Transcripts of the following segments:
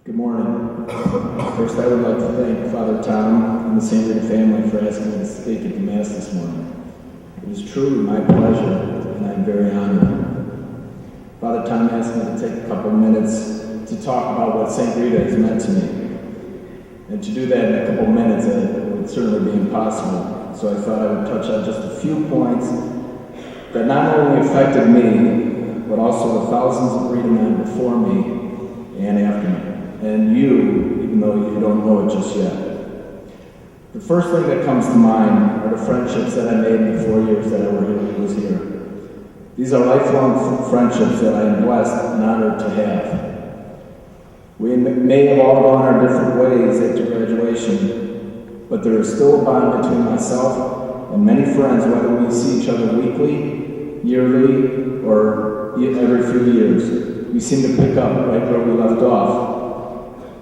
Good morning. First, I would like to thank Father Tom and the St. Rita family for asking me to speak at the Mass this morning. It is truly my pleasure, and I'm very honored. Father Tom asked me to take a couple minutes to talk about what St. Rita has meant to me. And to do that in a couple minutes, it would certainly be impossible. So I thought I would touch on just a few points that not only affected me, but also the thousands of Ritamen before me and after me. And you, even though you don't know it just yet. The first thing that comes to mind are the friendships that I made in the 4 years that I was here. These are lifelong friendships that I am blessed and honored to have. We may have all gone our different ways after graduation, but there is still a bond between myself and many friends, whether we see each other weekly, yearly, or every few years. We seem to pick up right where we left off.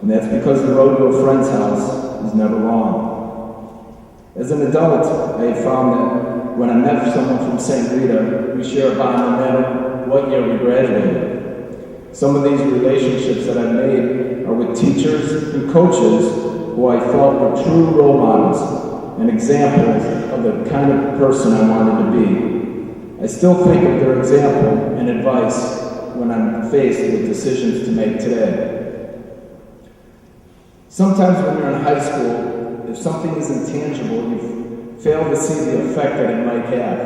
And that's because the road to a friend's house is never long. As an adult, I have found that when I met someone from St. Rita, we share a bond no matter what year we graduated. Some of these relationships that I've made are with teachers and coaches who I felt were true role models and examples of the kind of person I wanted to be. I still think of their example and advice when I'm faced with decisions to make today. Sometimes when you're in high school, if something is intangible, you fail to see the effect that it might have.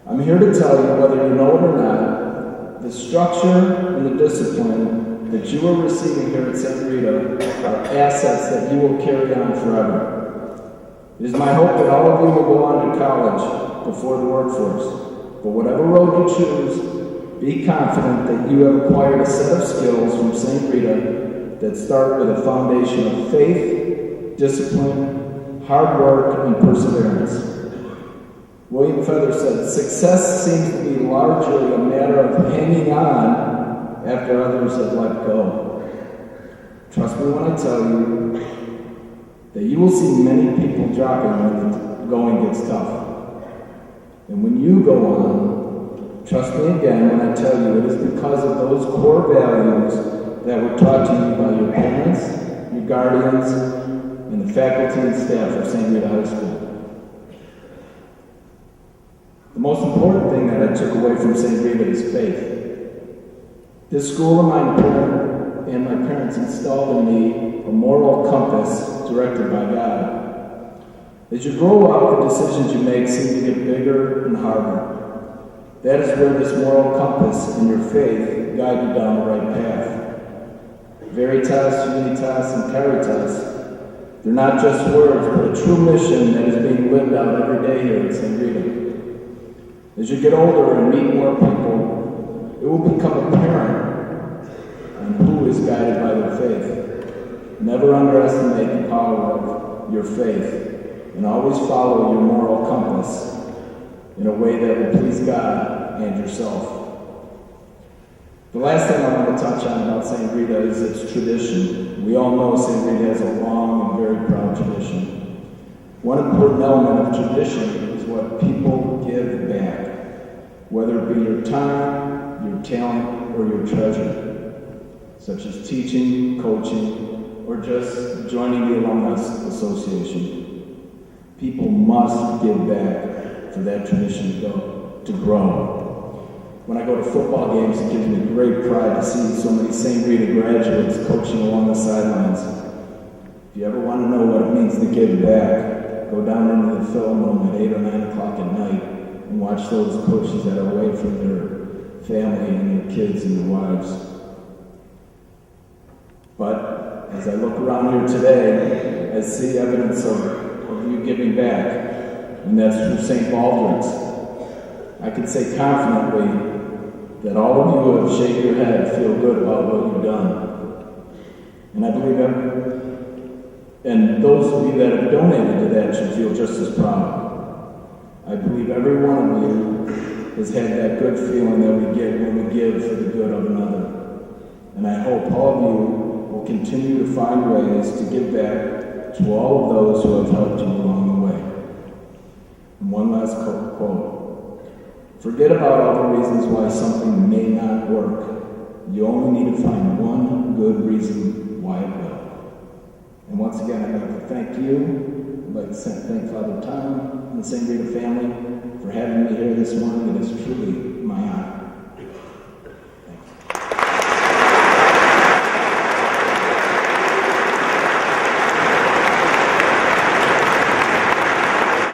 I'm here to tell you, whether you know it or not, the structure and the discipline that you are receiving here at St. Rita are assets that you will carry on forever. It is my hope that all of you will go on to college before the workforce. But whatever road you choose, be confident that you have acquired a set of skills from St. Rita that start with a foundation of faith, discipline, hard work, and perseverance. William Feather said, "Success seems to be largely a matter of hanging on after others have let go." Trust me when I tell you that you will see many people dropping when the going gets tough. And when you go on, trust me again when I tell you it is because of those core values that were taught to you by your parents, your guardians, and the faculty and staff of St. Rita High School. The most important thing that I took away from St. Rita is faith. This school and my parents installed in me a moral compass directed by God. As you grow up, the decisions you make seem to get bigger and harder. That is where this moral compass and your faith guide you down the right path. Veritas, Unitas, and Caritas, they're not just words, but a true mission that is being lived out every day here at St. Rita. As you get older and meet more people, it will become apparent on who is guided by their faith. Never underestimate the power of your faith, and always follow your moral compass in a way that will please God and yourself. The last thing I want to touch on about St. Rita is its tradition. We all know St. Rita has a long and very proud tradition. One important element of tradition is what people give back, whether it be your time, your talent, or your treasure, such as teaching, coaching, or just joining the Alumni Association. People must give back for that tradition to grow. When I go to football games, it gives me great pride to see so many St. Rita graduates coaching along the sidelines. If you ever want to know what it means to give back, go down into the film room at 8 or 9 o'clock at night and watch those coaches that are away from their family and their kids and their wives. But as I look around here today, I see evidence of you giving back, and that's through St. Baldrick's. I can say confidently that all of you who have shaken your head feel good about what you've done. And I believe and those of you that have donated to that should feel just as proud. I believe every one of you has had that good feeling that we get when we give for the good of another. And I hope all of you will continue to find ways to give back to all of those who have helped you along the way. And one last quote. Forget about all the reasons why something may not work. You only need to find one good reason why it will. And once again, I'd like to thank you. I'd like to thank Father Tom and the St. Rita family for having me here this morning. It is truly